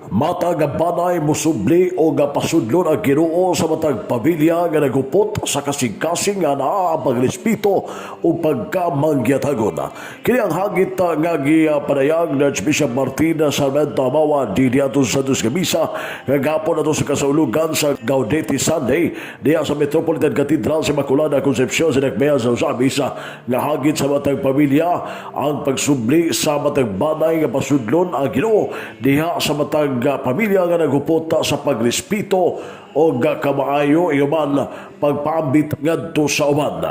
Matag banay musubli o pasudlon ang Ginoo sa matag pamilya nga nagupot sa kasing-kasing nga Anaa ang Pagrespito o pagkamangyatagon. Kini ang hagit nga gipanayag na Archbishop Martin Sarmiento Amawa dili ato sa Santos Camisa nga gapon ato sa kasaulugan sa Gaudete Sunday diya sa Metropolitan Cathedral sa Immaculada Concepcion sa Nagmea sa Usabisa nga hagit sa matag pamilya ang pagsubli sa matag banay nga pasudlon ang Ginoo diha sa matag pamilya nga nagupota sa Pagrespito o kamaayo iyoman pagpaambit ngadto sa uban.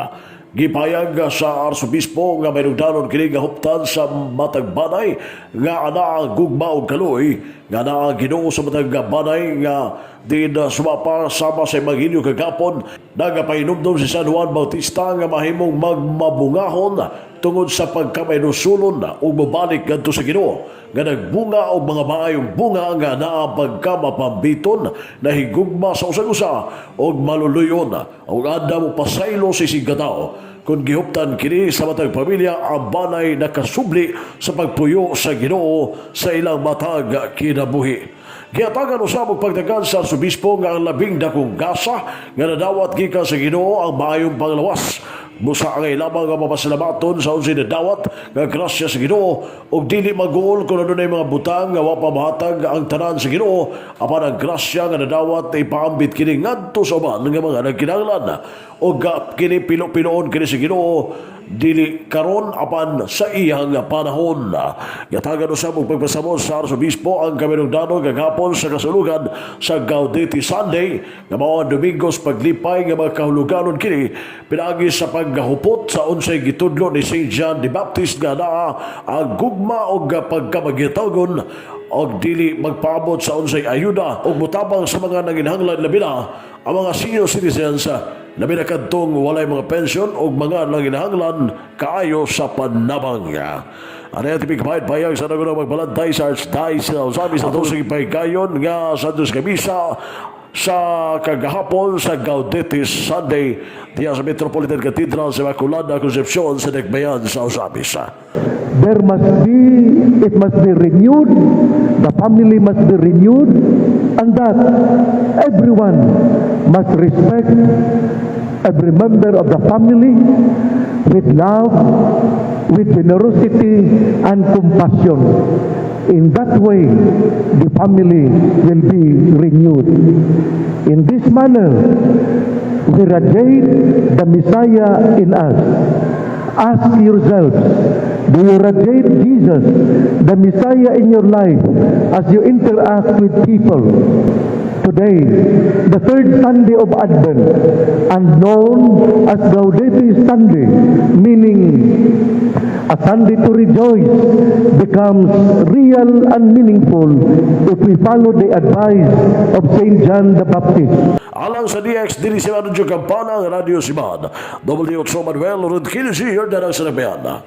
Gipayag sa Arsobispo nga maynugdanon kini nga Huptan sa matag banay nga Anaa gugma og kaloy nga naa Ginoo sa matag banay nga din sumapa sama sa Evangelyo kagapon nagapahinumdom si San Juan Bautista nga mahimong magmabungahon tungod sa pagkamaynusulon o mabalik ngadto sa Ginoo nga nagbunga o mga maayong bunga nga naa pagkamapambiton na higugma sa usag-usa o maluluyon o anda mo pasaylo si sigataw kung gihuptan kini sa matag pamilya ang banay nakasubli sa pagpuyo sa Ginoo sa ilang matag kinabuhi. Giatagan usab og pagdagan sa Arsobispo nga ang labing dakong gasa nga nadawat gikan sa Ginoo ang maayong panglawas. Busa ang ilamang nga mapasalamaton sa unsi na dawat nga grasya sa Ginoo ug dili maguol kung ano na mga butang nga wa pamahatag ang tanan sa Ginoo apan ang grasya nga nadawat ay paambit kini ngadto sa uban nga mga nagkinahanglan ug kini pilo-piloon kini sa Ginoo dili karon apan sa iyang panahon. Yatagan usab og pagpasamo sa Arsobispo ang kaminungdanon kagapon sa kasulugan sa Gaudete Sunday nga mao ang Domingos paglipay nga mga kahuluganon kini pinaagi sa paghupot sa unsay gitudlo ni Saint John the Baptist nga naa ang gugma og pagkamagyatagon og dili magpaabot sa unsay ayuda og mutabang sa mga nanginahanglan labi na ang mga senior citizens labi na kadtong walay mga pensyon o mga nanginahanglan kaayo sa panabang. Ano yung tipig pahit-pahayag sa nagunang magbalantay sa Archdiocese sa usabi sa tusong ipahikayon nga Santos Camisa sa kagahapon sa Gaudete Sunday diya sa Metropolitan Cathedral sa Immaculada Concepcion sa Nagbayan sa Usabisa. It must be renewed, the family must be renewed, and that everyone must respect every member of the family with love, with generosity and compassion. In that way, the family will be renewed. In this manner, we radiate the Messiah in us. Ask yourselves, do you radiate Jesus, the Messiah in your life as you interact with people? Today, the third Sunday of Advent, and known as Gaudete Sunday, meaning a Sunday to rejoice, becomes real and meaningful if we follow the advice of Saint John the Baptist. Alang sa DX, dili si Radyo Kampana, Radio Siman, W8 Manuel, Rod Kilisi, Yordan ang Sanabayan.